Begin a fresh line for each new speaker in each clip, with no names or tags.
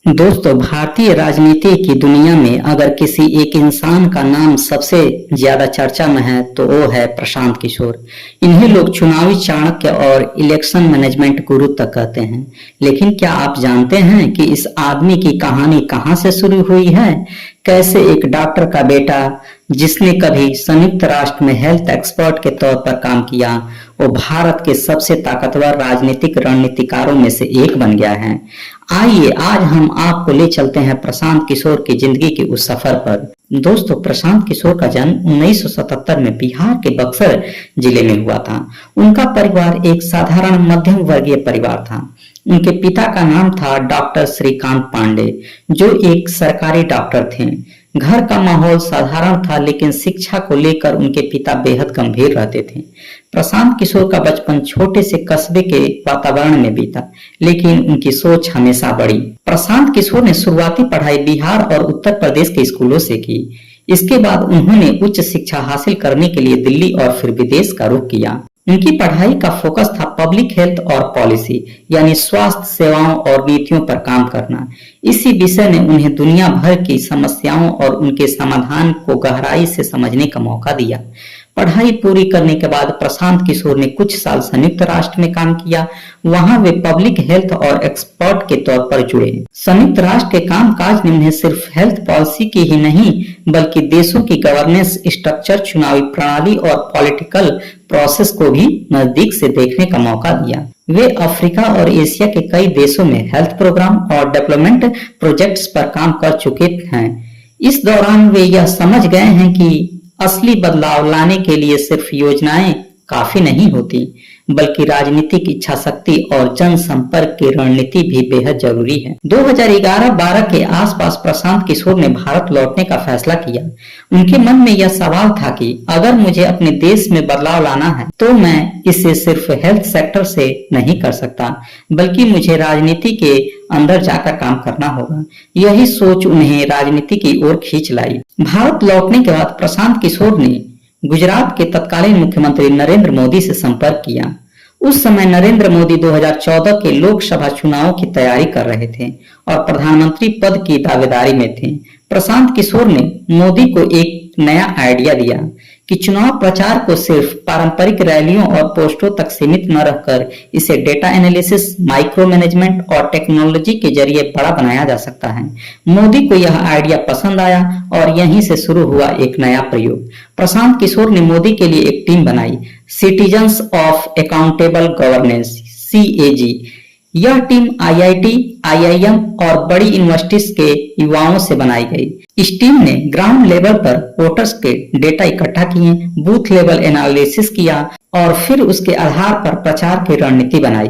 दोस्तों, भारतीय राजनीति की दुनिया में अगर किसी एक इंसान का नाम सबसे ज्यादा चर्चा में है तो वो है प्रशांत किशोर। इन्हें लोग चुनावी चाणक्य और इलेक्शन मैनेजमेंट गुरु तक कहते हैं। लेकिन क्या आप जानते हैं कि इस आदमी की कहानी कहां से शुरू हुई है? कैसे एक डॉक्टर का बेटा जिसने कभी संयुक्त राष्ट्र में हेल्थ एक्सपर्ट के तौर पर काम किया, वो भारत के सबसे ताकतवर राजनीतिक रणनीतिकारों में से एक बन गया है। आइए आज हम आपको ले चलते हैं प्रशांत किशोर की जिंदगी के उस सफर पर। दोस्तों, प्रशांत किशोर का जन्म 1977 में बिहार के बक्सर जिले में हुआ था। उनका परिवार एक साधारण मध्यम वर्गीय परिवार था। उनके पिता का नाम था डॉक्टर श्रीकांत पांडे, जो एक सरकारी डॉक्टर थे। घर का माहौल साधारण था, लेकिन शिक्षा को लेकर उनके पिता बेहद गंभीर रहते थे। प्रशांत किशोर का बचपन छोटे से कस्बे के वातावरण में बीता, लेकिन उनकी सोच हमेशा बड़ी। प्रशांत किशोर ने शुरुआती पढ़ाई बिहार और उत्तर प्रदेश के स्कूलों से की। इसके बाद उन्होंने उच्च शिक्षा हासिल करने के लिए दिल्ली और फिर विदेश का रुख किया। उनकी पढ़ाई का फोकस था पब्लिक हेल्थ और पॉलिसी, यानी स्वास्थ्य सेवाओं और नीतियों पर काम करना। इसी विषय ने उन्हें दुनिया भर की समस्याओं और उनके समाधान को गहराई से समझने का मौका दिया। पढ़ाई पूरी करने के बाद प्रशांत किशोर ने कुछ साल संयुक्त राष्ट्र में काम किया। वहां वे पब्लिक हेल्थ और एक्सपर्ट के तौर पर जुड़े। संयुक्त राष्ट्र के कामकाज ने उन्हें सिर्फ हेल्थ पॉलिसी की ही नहीं, बल्कि देशों की गवर्नेंस स्ट्रक्चर, चुनावी प्रणाली और पॉलिटिकल प्रोसेस को भी नजदीक से देखने का मौका दिया। वे अफ्रीका और एशिया के कई देशों में हेल्थ प्रोग्राम और डेवलपमेंट प्रोजेक्ट्स पर काम कर चुके हैं। इस दौरान वे यह समझ गए हैं कि असली बदलाव लाने के लिए सिर्फ योजनाएं काफी नहीं होती, बल्कि राजनीतिक इच्छा शक्ति और जनसंपर्क की रणनीति भी बेहद जरूरी है। 2011-12 के आसपास प्रशांत किशोर ने भारत लौटने का फैसला किया। उनके मन में यह सवाल था कि अगर मुझे अपने देश में बदलाव लाना है तो मैं इसे सिर्फ हेल्थ सेक्टर से नहीं कर सकता, बल्कि मुझे राजनीति के अंदर जाकर काम करना होगा। यही सोच उन्हें राजनीति की ओर खींच लाई। भारत लौटने के बाद प्रशांत किशोर ने गुजरात के तत्कालीन मुख्यमंत्री नरेंद्र मोदी से संपर्क किया। उस समय नरेंद्र मोदी 2014 के लोकसभा चुनावों की तैयारी कर रहे थे और प्रधानमंत्री पद की दावेदारी में थे। प्रशांत किशोर ने मोदी को एक नया आइडिया दिया कि चुनाव प्रचार को सिर्फ पारंपरिक रैलियों और पोस्टरों तक सीमित न रखकर इसे डेटा एनालिसिस, माइक्रो मैनेजमेंट और टेक्नोलॉजी के जरिए बड़ा बनाया जा सकता है। मोदी को यह आइडिया पसंद आया और यहीं से शुरू हुआ एक नया प्रयोग। प्रशांत किशोर ने मोदी के लिए एक टीम बनाई, citizens of accountable governance CAG। यह टीम IIT, IIM और बड़ी यूनिवर्सिटीज के युवाओं से बनाई गई। इस टीम ने ग्राउंड लेवल पर वोटर्स के डेटा इकट्ठा किए, बूथ लेवल एनालिसिस किया और फिर उसके आधार पर प्रचार की रणनीति बनाई।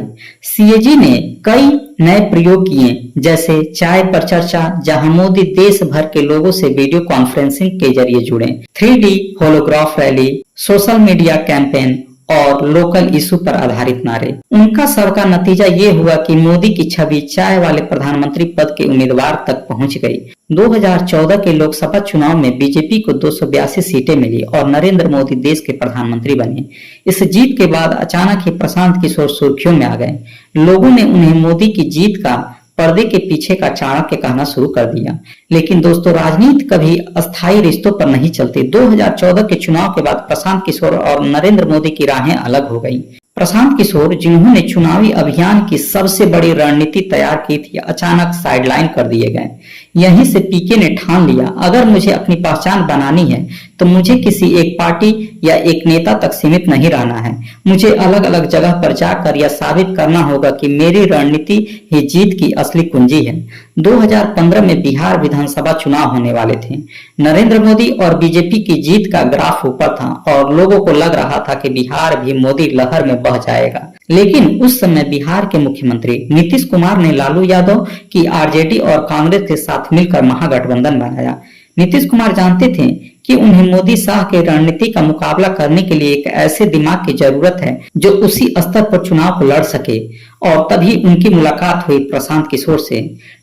CAG ने कई नए प्रयोग किए, जैसे चाय पर चर्चा, जहां मोदी देश भर के लोगों से वीडियो कॉन्फ्रेंसिंग के जरिए जुड़े, 3D holograph rally, social media campaign और लोकल इशू पर आधारित नारे। उनका सबका नतीजा ये हुआ कि मोदी की छवि चाय वाले प्रधानमंत्री पद के उम्मीदवार तक पहुंच गई। 2014 के लोकसभा चुनाव में बीजेपी को 282 सीटें मिली और नरेंद्र मोदी देश के प्रधानमंत्री बने। इस जीत के बाद अचानक ही प्रशांत किशोर सुर्खियों में आ गए। लोगों ने उन्हें मोदी की जीत का पर्दे के पीछे का चाणक्य कहना शुरू कर दिया। लेकिन दोस्तों, राजनीति कभी अस्थायी रिश्तों पर नहीं चलती। 2014 के चुनाव के बाद प्रशांत किशोर और नरेंद्र मोदी की राहें अलग हो गई। प्रशांत किशोर, जिन्होंने चुनावी अभियान की सबसे बड़ी रणनीति तैयार की थी, अचानक साइडलाइन कर दिए गए। यहीं से पीके ने ठान लिया, अगर मुझे अपनी पहचान बनानी है तो मुझे किसी एक पार्टी या एक नेता तक सीमित नहीं रहना है। मुझे अलग अलग जगह पर जाकर यह साबित करना होगा कि मेरी रणनीति ही जीत की असली कुंजी है। 2015 में बिहार विधानसभा चुनाव होने वाले थे। नरेंद्र मोदी और बीजेपी की जीत का ग्राफ ऊपर था और लोगों को लग रहा था कि बिहार भी मोदी लहर में बह जाएगा। लेकिन उस समय बिहार के मुख्यमंत्री नीतीश कुमार ने लालू यादव की RJD और कांग्रेस के साथ मिलकर महागठबंधन बनाया। नीतीश कुमार जानते थे कि उन्हें मोदी शाह के रणनीति का मुकाबला करने के लिए एक ऐसे दिमाग की जरूरत है जो उसी स्तर पर चुनाव को लड़ सके, और तभी उनकी मुलाकात हुई प्रशांत किशोर से।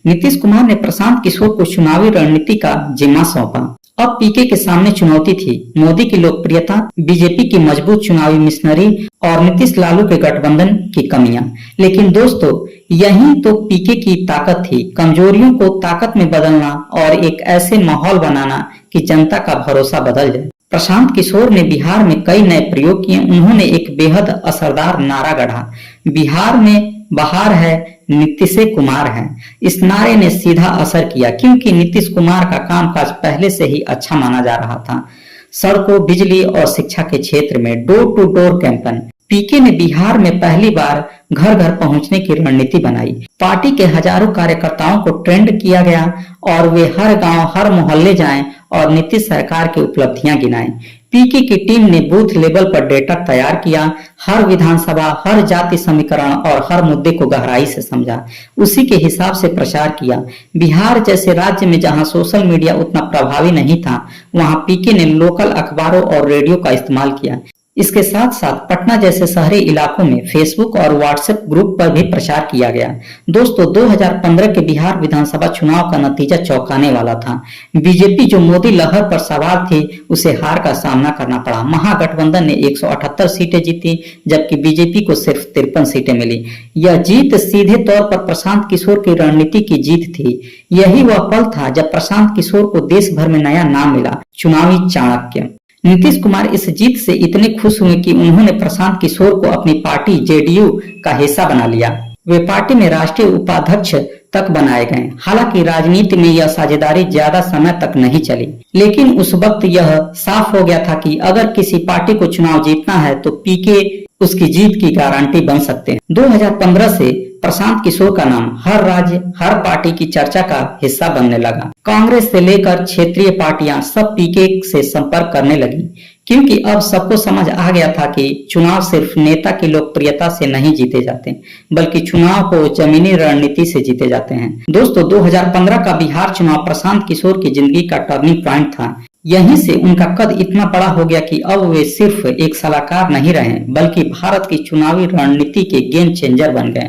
नीतीश कुमार ने प्रशांत किशोर को चुनावी रणनीति का जिम्मा सौंपा अब पीके के सामने चुनौती थी मोदी की लोकप्रियता, बीजेपी की मजबूत चुनावी मिशनरी और नीतीश लालू के गठबंधन की कमियां। लेकिन दोस्तों, यही तो पीके की ताकत थी, कमजोरियों को ताकत में बदलना और एक ऐसे माहौल बनाना कि जनता का भरोसा बदल जाए। प्रशांत किशोर ने बिहार में कई नए प्रयोग किए। उन्होंने एक बेहद असरदार नारा गढ़ा, बिहार में बहार है, नीतीश कुमार है। इस नारे ने सीधा असर किया क्योंकि नीतीश कुमार का कामकाज पहले से ही अच्छा माना जा रहा था। सड़कों, बिजली और शिक्षा के क्षेत्र में डोर टू डोर कैंपेन। पीके ने बिहार में पहली बार घर घर पहुंचने की रणनीति बनाई। पार्टी के हजारों कार्यकर्ताओं को ट्रेंड किया गया और वे हर गांव, हर मोहल्ले जाएं और नीतीश सरकार की उपलब्धियां गिनाएं। पीके की टीम ने बूथ लेवल पर डेटा तैयार किया, हर विधानसभा, हर जाति समीकरण और हर मुद्दे को गहराई से समझा, उसी के हिसाब से प्रचार किया। बिहार जैसे राज्य में जहां सोशल मीडिया उतना प्रभावी नहीं था, वहां पीके ने लोकल अखबारों और रेडियो का इस्तेमाल किया। इसके साथ साथ पटना जैसे शहरी इलाकों में फेसबुक और व्हाट्सएप ग्रुप पर भी प्रचार किया गया। दोस्तों, 2015 के बिहार विधानसभा चुनाव का नतीजा चौंकाने वाला था। बीजेपी जो मोदी लहर पर सवार थी, उसे हार का सामना करना पड़ा। महागठबंधन ने 178 सीटें जीती, जबकि बीजेपी को सिर्फ 53 सीटें मिली। यह जीत सीधे तौर पर प्रशांत किशोर की रणनीति की जीत थी। यही वह पल था जब प्रशांत किशोर को देश भर में नया नाम मिला, चुनावी चाणक्य। नीतीश कुमार इस जीत से इतने खुश हुए कि उन्होंने प्रशांत किशोर को अपनी पार्टी जेडीयू का हिस्सा बना लिया। वे पार्टी में राष्ट्रीय उपाध्यक्ष तक बनाए गए। हालांकि राजनीति में यह साझेदारी ज्यादा समय तक नहीं चली, लेकिन उस वक्त यह साफ हो गया था कि अगर किसी पार्टी को चुनाव जीतना है तो पीके उसकी जीत की गारंटी बन सकते हैं। 2015 से प्रशांत किशोर का नाम हर राज्य, हर पार्टी की चर्चा का हिस्सा बनने लगा। कांग्रेस से लेकर क्षेत्रीय पार्टियां सब पीके से संपर्क करने लगी, क्योंकि अब सबको समझ आ गया था कि चुनाव सिर्फ नेता की लोकप्रियता से नहीं जीते जाते, बल्कि चुनाव को जमीनी रणनीति से जीते जाते हैं। दोस्तों, 2015 का बिहार चुनाव प्रशांत किशोर की जिंदगी का टर्निंग पॉइंट था। यहीं से उनका कद इतना बड़ा हो गया कि अब वे सिर्फ एक सलाहकार नहीं रहे, बल्कि भारत की चुनावी रणनीति के गेम चेंजर बन गए।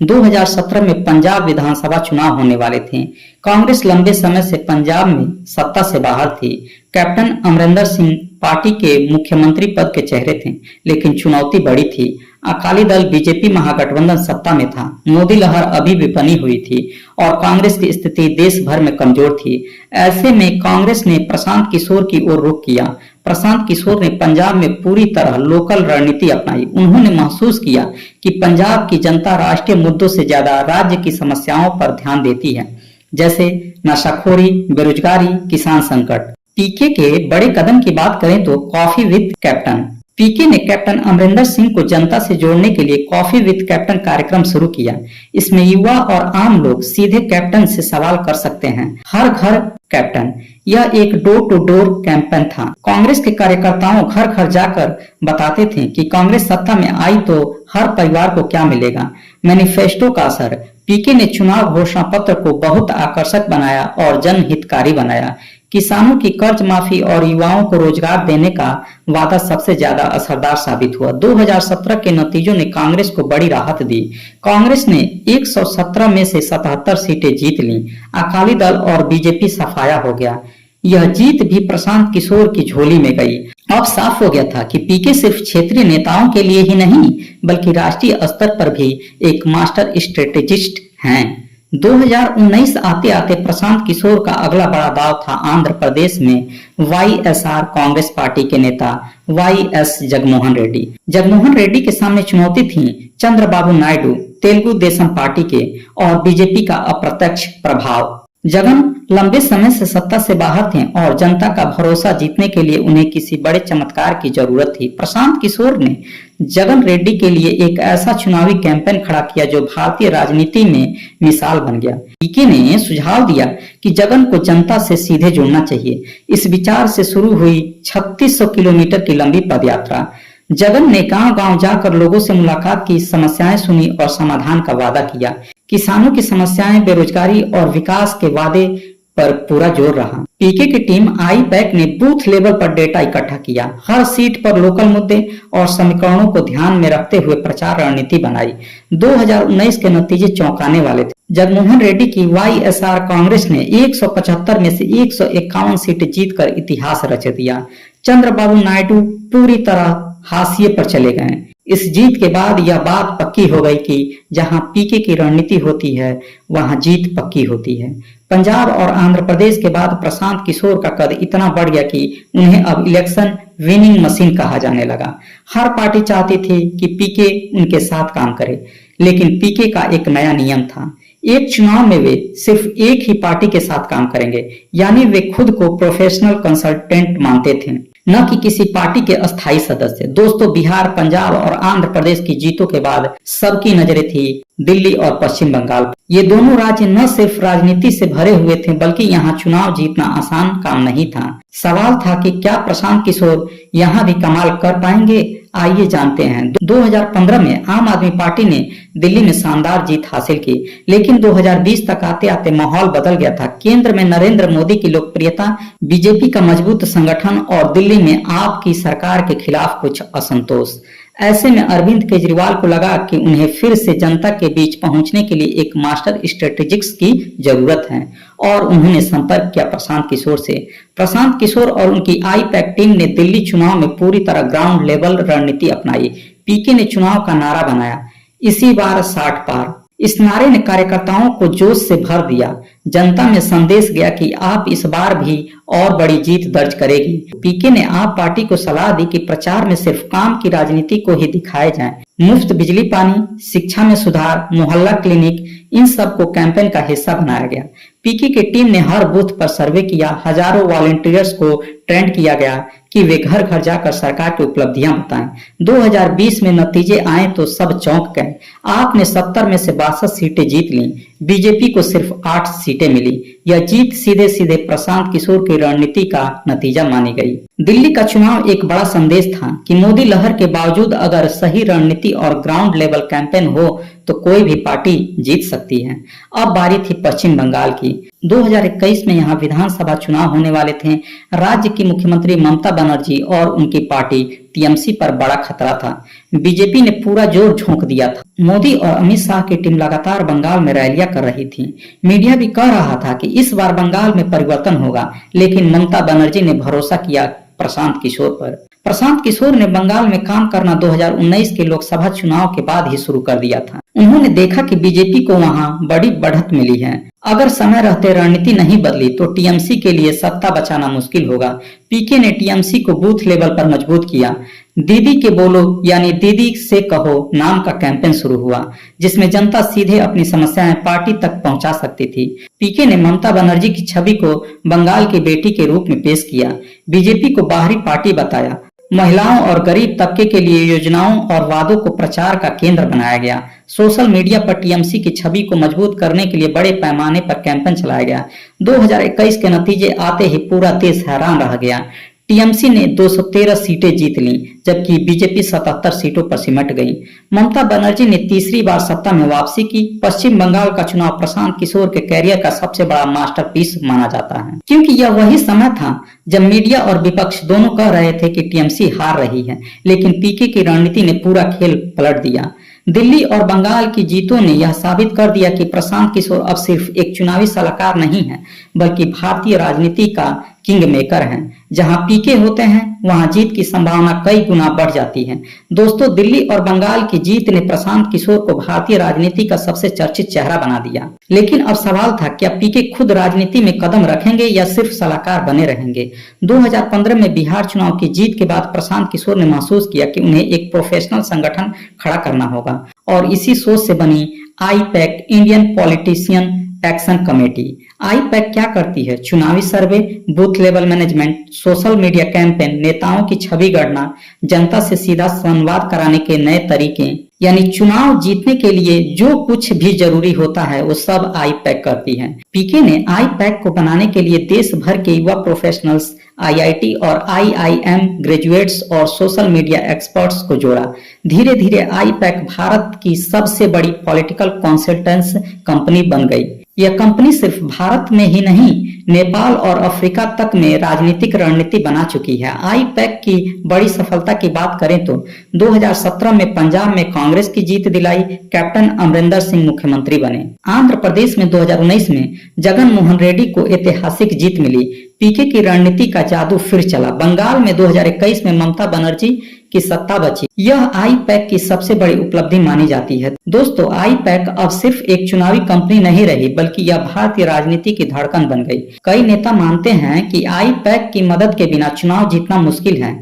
2017 में पंजाब विधानसभा चुनाव होने वाले थे। कांग्रेस लंबे समय से पंजाब में सत्ता से बाहर थी। कैप्टन अमरिंदर सिंह पार्टी के मुख्यमंत्री पद के चेहरे थे, लेकिन चुनौती बड़ी थी। अकाली दल बीजेपी महागठबंधन सत्ता में था, मोदी लहर अभी भी बनी हुई थी और कांग्रेस की स्थिति देश भर में कमजोर थी। ऐसे में कांग्रेस ने प्रशांत किशोर की ओर रुख किया। प्रशांत किशोर ने पंजाब में पूरी तरह लोकल रणनीति अपनाई। उन्होंने महसूस किया कि पंजाब की जनता राष्ट्रीय मुद्दों से ज्यादा राज्य की समस्याओं पर ध्यान देती है, जैसे नशाखोरी, बेरोजगारी, किसान संकट। पीके के बड़े कदम की बात करें तो कॉफी विद कैप्टन। पीके ने कैप्टन अमरिंदर सिंह को जनता से जोड़ने के लिए कॉफी विद कैप्टन कार्यक्रम शुरू किया। इसमें युवा और आम लोग सीधे कैप्टन से सवाल कर सकते हैं। हर घर कैप्टन, यह एक डोर टू डोर कैंपेन था। कांग्रेस के कार्यकर्ताओं घर घर जाकर बताते थे कि कांग्रेस सत्ता में आई तो हर परिवार को क्या मिलेगा। मैनिफेस्टो का असर। पीके ने चुनाव घोषणा पत्र को बहुत आकर्षक बनाया और जनहितकारी बनाया। किसानों की कर्ज माफी और युवाओं को रोजगार देने का वादा सबसे ज्यादा असरदार साबित हुआ। 2017 के नतीजों ने कांग्रेस को बड़ी राहत दी। कांग्रेस ने 117 में से 77 सीटें जीत लीं। अकाली दल और बीजेपी सफाया हो गया। यह जीत भी प्रशांत किशोर की झोली में गई। अब साफ हो गया था कि पीके सिर्फ क्षेत्रीय नेताओं के लिए ही नहीं, बल्कि राष्ट्रीय स्तर पर भी एक मास्टर स्ट्रेटेजिस्ट हैं। 2019 आते आते प्रशांत किशोर का अगला बड़ा दाव था आंध्र प्रदेश में वाईएसआर कांग्रेस पार्टी के नेता वाईएस जगनमोहन रेड्डी। जगनमोहन रेड्डी के सामने चुनौती थी चंद्रबाबू नायडू, तेलुगु देशम पार्टी के, और बीजेपी का अप्रत्यक्ष प्रभाव। जगन लंबे समय से सत्ता से बाहर थे और जनता का भरोसा जीतने के लिए उन्हें किसी बड़े चमत्कार की जरूरत थी। प्रशांत किशोर ने जगन रेड्डी के लिए एक ऐसा चुनावी कैंपेन खड़ा किया जो भारतीय राजनीति में मिसाल बन गया। पीके ने सुझाव दिया कि जगन को जनता से सीधे जुड़ना चाहिए। इस विचार से शुरू हुई 3600 किलोमीटर की लंबी पदयात्रा। जगन ने गांव-गांव जाकर लोगों से मुलाकात की, समस्याएं सुनी और समाधान का वादा किया। किसानों की समस्याएं, बेरोजगारी और विकास के वादे पर पूरा जोर रहा। पीके की टीम आई पैक ने बूथ लेवल पर डेटा इकट्ठा किया, हर सीट पर लोकल मुद्दे और समीकरणों को ध्यान में रखते हुए प्रचार रणनीति बनाई। 2019 के नतीजे चौंकाने वाले थे। जगनमोहन रेड्डी की वाईएसआर कांग्रेस ने 175 में से 151 सीटें जीतकर इतिहास रच दिया। चंद्रबाबू नायडू पूरी तरह हाशिए पर चले गए। इस जीत के बाद यह बात पक्की हो गई कि जहां पीके की रणनीति होती है वहां जीत पक्की होती है। पंजाब और आंध्र प्रदेश के बाद प्रशांत किशोर का कद इतना बढ़ गया कि उन्हें अब इलेक्शन विनिंग मशीन कहा जाने लगा। हर पार्टी चाहती थी कि पीके उनके साथ काम करे, लेकिन पीके का एक नया नियम था। एक चुनाव में वे सिर्फ एक ही पार्टी के साथ काम करेंगे, यानी वे खुद को प्रोफेशनल कंसल्टेंट मानते थे, न कि किसी पार्टी के अस्थायी सदस्य। दोस्तों, बिहार, पंजाब और आंध्र प्रदेश की जीतों के बाद सबकी नजरें थी दिल्ली और पश्चिम बंगाल। ये दोनों राज्य न सिर्फ राजनीति से भरे हुए थे, बल्कि यहाँ चुनाव जीतना आसान काम नहीं था। सवाल था कि क्या प्रशांत किशोर यहाँ भी कमाल कर पाएंगे? आइए जानते हैं। 2015 में आम आदमी पार्टी ने दिल्ली में शानदार जीत हासिल की, लेकिन 2020 तक आते आते माहौल बदल गया था। केंद्र में नरेंद्र मोदी की लोकप्रियता, बीजेपी का मजबूत संगठन और दिल्ली में आप की सरकार के खिलाफ कुछ असंतोष। ऐसे में अरविंद केजरीवाल को लगा कि उन्हें फिर से जनता के बीच पहुंचने के लिए एक मास्टर स्ट्रेटेजिक्स की जरूरत है और उन्होंने संपर्क किया प्रशांत किशोर से। प्रशांत किशोर और उनकी आई पैक टीम ने दिल्ली चुनाव में पूरी तरह ग्राउंड लेवल रणनीति अपनाई। पीके ने चुनाव का नारा बनाया, इसी बार 60 पार। इस नारे ने कार्यकर्ताओं को जोश से भर दिया। जनता में संदेश गया कि आप इस बार भी और बड़ी जीत दर्ज करेगी। पीके ने आप पार्टी को सलाह दी कि प्रचार में सिर्फ काम की राजनीति को ही दिखाया जाए। मुफ्त बिजली पानी, शिक्षा में सुधार, मोहल्ला क्लिनिक, इन सब को कैंपेन का हिस्सा बनाया गया। पीके की टीम ने हर बूथ पर सर्वे किया, हजारों वॉलंटियर्स को ट्रेंड किया गया कि वे घर घर जाकर सरकार की उपलब्धियां बताएं। 2020 में नतीजे आए तो सब चौंक गए। आपने 70 में से 62 सीटें जीत ली, बीजेपी को सिर्फ 8 सीटें मिली। यह जीत सीधे सीधे प्रशांत किशोर की रणनीति का नतीजा मानी गई। दिल्ली का चुनाव एक बड़ा संदेश था कि मोदी लहर के बावजूद अगर सही रणनीति और ग्राउंड लेवल कैंपेन हो तो कोई भी पार्टी जीत सकती है। अब बारी थी पश्चिम बंगाल की। 2021 में यहाँ विधानसभा चुनाव होने वाले थे। राज्य की मुख्यमंत्री ममता बनर्जी और उनकी पार्टी टीएमसी पर बड़ा खतरा था। बीजेपी ने पूरा जोर झोंक दिया था। मोदी और अमित शाह की टीम लगातार बंगाल में रैलियां कर रही थी। मीडिया भी कह रहा था कि इस बार बंगाल में परिवर्तन होगा, लेकिन ममता बनर्जी ने भरोसा किया प्रशांत किशोर पर। प्रशांत किशोर ने बंगाल में काम करना 2019 के लोकसभा चुनाव के बाद ही शुरू कर दिया था। उन्होंने देखा कि बीजेपी को वहां बड़ी बढ़त मिली है। अगर समय रहते रणनीति नहीं बदली तो टीएमसी के लिए सत्ता बचाना मुश्किल होगा। पीके ने टीएमसी को बूथ लेवल पर मजबूत किया। दीदी के बोलो यानी दीदी से कहो नाम का कैंपेन शुरू हुआ, जिसमें जनता सीधे अपनी समस्याएं पार्टी तक पहुंचा सकती थी। पीके ने ममता बनर्जी की छवि को बंगाल की बेटी के रूप में पेश किया, बीजेपी को बाहरी पार्टी बताया। महिलाओं और गरीब तबके के लिए योजनाओं और वादों को प्रचार का केंद्र बनाया गया। सोशल मीडिया पर टीएमसी की छवि को मजबूत करने के लिए बड़े पैमाने पर कैंपेन चलाया गया। 2021 के नतीजे आते ही पूरा देश हैरान रह गया। टीएमसी ने 213 सीटें जीत लीं, जबकि बीजेपी 77 सीटों पर सिमट गई। ममता बनर्जी ने तीसरी बार सत्ता में वापसी की। पश्चिम बंगाल का चुनाव प्रशांत किशोर के कैरियर का सबसे बड़ा मास्टरपीस माना जाता है, क्योंकि यह वही समय था जब मीडिया और विपक्ष दोनों कह रहे थे कि टीएमसी हार रही है, लेकिन पीके की रणनीति ने पूरा खेल पलट दिया। दिल्ली और बंगाल की जीतों ने यह साबित कर दिया कि प्रशांत किशोर अब सिर्फ एक चुनावी सलाहकार नहीं है, बल्कि भारतीय राजनीति का किंग मेकर हैं। जहां पीके होते हैं वहां जीत की संभावना कई गुना बढ़ जाती है। दोस्तों, दिल्ली और बंगाल की जीत ने प्रशांत किशोर को भारतीय राजनीति का सबसे चर्चित चेहरा बना दिया। लेकिन अब सवाल था, क्या पीके खुद राजनीति में कदम रखेंगे या सिर्फ सलाहकार बने रहेंगे? 2015 में बिहार चुनाव की जीत के बाद प्रशांत किशोर ने महसूस किया कि उन्हें एक प्रोफेशनल संगठन खड़ा करना होगा, और इसी सोच से बनी I PAC, Indian politician action committee. I PAC क्या करती है? चुनावी survey, booth level management, social media campaign, नेताओं की छवि गढ़ना, जनता से सीधा संवाद कराने के नए तरीके, यानी चुनाव जीतने के लिए जो कुछ भी जरूरी होता है वो सब आई पैक करती है। पीके ने आई पैक को बनाने के लिए देश भर के युवा प्रोफेशनल्स, आईआईटी और आईआईएम ग्रेजुएट्स और सोशल मीडिया एक्सपर्ट्स को जोड़ा। धीरे धीरे आई पैक भारत की सबसे बड़ी पॉलिटिकल कंसल्टेंस कंपनी बन गई। यह कंपनी सिर्फ भारत में ही नहीं, नेपाल और अफ्रीका तक में राजनीतिक रणनीति बना चुकी है। आईपैक की बड़ी सफलता की बात करें तो 2017 में पंजाब में कांग्रेस की जीत दिलाई, कैप्टन अमरिंदर सिंह मुख्यमंत्री बने। आंध्र प्रदेश में 2019 में जगन मोहन रेड्डी को ऐतिहासिक जीत मिली। पीके की रणनीति का जादू फिर चला। बंगाल में 2021 में ममता बनर्जी की सत्ता बची। यह आईपैक की सबसे बड़ी उपलब्धि मानी जाती है। दोस्तों, आईपैक अब सिर्फ एक चुनावी कंपनी नहीं रही, बल्कि यह भारतीय राजनीति की धड़कन बन गई। कई नेता मानते हैं कि आईपैक की मदद के बिना चुनाव जीतना मुश्किल है।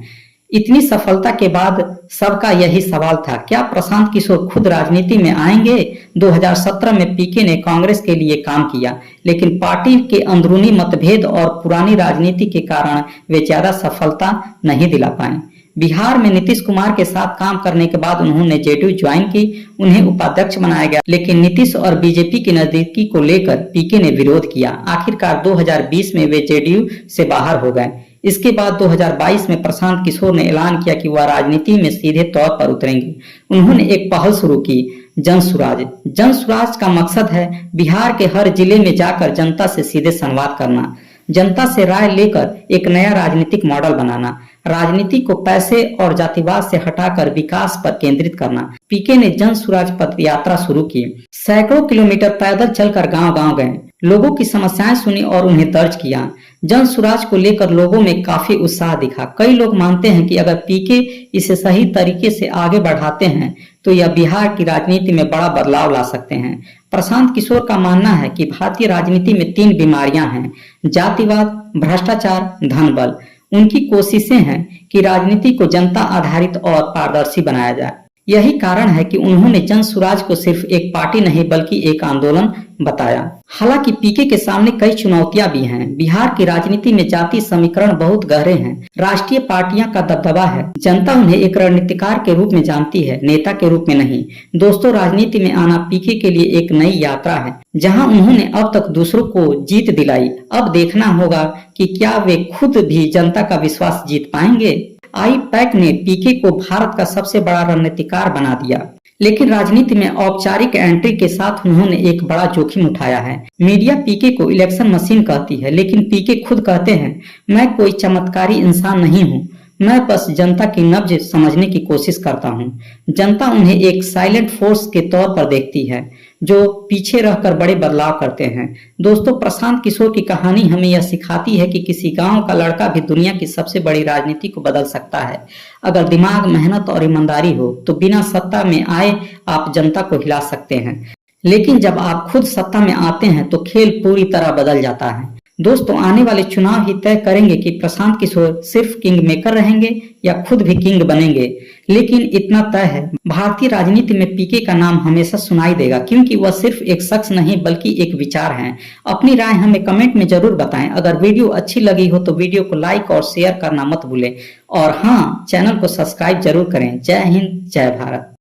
इतनी सफलता के बाद सबका यही सवाल था, क्या प्रशांत किशोर खुद राजनीति में आएंगे? 2017 में पीके ने कांग्रेस के लिए काम किया, लेकिन पार्टी के अंदरूनी मतभेद और पुरानी राजनीति के कारण वे ज्यादा सफलता नहीं दिला पाए। बिहार में नीतीश कुमार के साथ काम करने के बाद उन्होंने जेडीयू ज्वाइन की, उन्हें उपाध्यक्ष बनाया गया, लेकिन नीतीश और बीजेपी की नजदीकी को लेकर पीके ने विरोध किया। आखिरकार 2020 में वे जेडीयू से बाहर हो गए। इसके बाद 2022 में प्रशांत किशोर ने ऐलान किया कि वह राजनीति में सीधे तौर पर उतरेंगे। उन्होंने एक पहल शुरू की, जन सुराज। जन सुराज का मकसद है बिहार के हर जिले में जाकर जनता से सीधे संवाद करना, जनता से राय लेकर एक नया राजनीतिक मॉडल बनाना, राजनीति को पैसे और जातिवाद से हटाकर विकास पर केंद्रित करना। पीके ने जन सुराज पद यात्रा शुरू की। सैकड़ों किलोमीटर पैदल चलकर गांव-गांव गए, लोगों की समस्याएं सुनी और उन्हें दर्ज किया। जन सुराज को लेकर लोगों में काफी उत्साह दिखा। कई लोग मानते हैं कि अगर पीके इसे सही तरीके से आगे बढ़ाते हैं तो यह बिहार की राजनीति में बड़ा बदलाव ला सकते हैं। प्रशांत किशोर का मानना है कि भारतीय राजनीति में 3 बीमारियां हैं: जातिवाद, भ्रष्टाचार, धन बल। उनकी कोशिशें हैं कि राजनीति को जनता आधारित और पारदर्शी बनाया जाए। यही कारण है कि उन्होंने जन सुराज को सिर्फ एक पार्टी नहीं बल्कि एक आंदोलन बताया। हालांकि पीके के सामने कई चुनौतियां भी हैं। बिहार की राजनीति में जाति समीकरण बहुत गहरे हैं। राष्ट्रीय पार्टियां का दबदबा है। जनता उन्हें एक रणनीतिकार के रूप में जानती है, नेता के रूप में नहीं। दोस्तों, राजनीति में आना पीके के लिए एक नई यात्रा है, जहां उन्होंने अब तक दूसरों को जीत दिलाई। अब देखना होगा कि क्या वे खुद भी जनता का विश्वास जीत पाएंगे। आईपैक ने पीके को भारत का सबसे बड़ा रणनीतिकार बना दिया, लेकिन राजनीति में औपचारिक एंट्री के साथ उन्होंने एक बड़ा जोखिम उठाया है। मीडिया पीके को इलेक्शन मशीन कहती है, लेकिन पीके खुद कहते हैं, मैं कोई चमत्कारी इंसान नहीं हूँ, मैं बस जनता की नब्ज समझने की कोशिश करता हूँ। जनता उन्हें एक साइलेंट फोर्स के तौर पर देखती है, जो पीछे रहकर बड़े बदलाव करते हैं। दोस्तों, प्रशांत किशोर की कहानी हमें यह सिखाती है कि किसी गांव का लड़का भी दुनिया की सबसे बड़ी राजनीति को बदल सकता है। अगर दिमाग, मेहनत और ईमानदारी हो तो बिना सत्ता में आए आप जनता को हिला सकते हैं, लेकिन जब आप खुद सत्ता में आते हैं तो खेल पूरी तरह बदल जाता है। दोस्तों, आने वाले चुनाव ही तय करेंगे कि प्रशांत किशोर सिर्फ किंग मेकर रहेंगे या खुद भी किंग बनेंगे। लेकिन इतना तय है, भारतीय राजनीति में पीके का नाम हमेशा सुनाई देगा, क्योंकि वह सिर्फ एक शख्स नहीं बल्कि एक विचार है। अपनी राय हमें कमेंट में जरूर बताएं। अगर वीडियो अच्छी लगी हो तो वीडियो को लाइक और शेयर करना मत भूलें, और हाँ, चैनल को सब्सक्राइब जरूर करें। जय हिंद, जय भारत।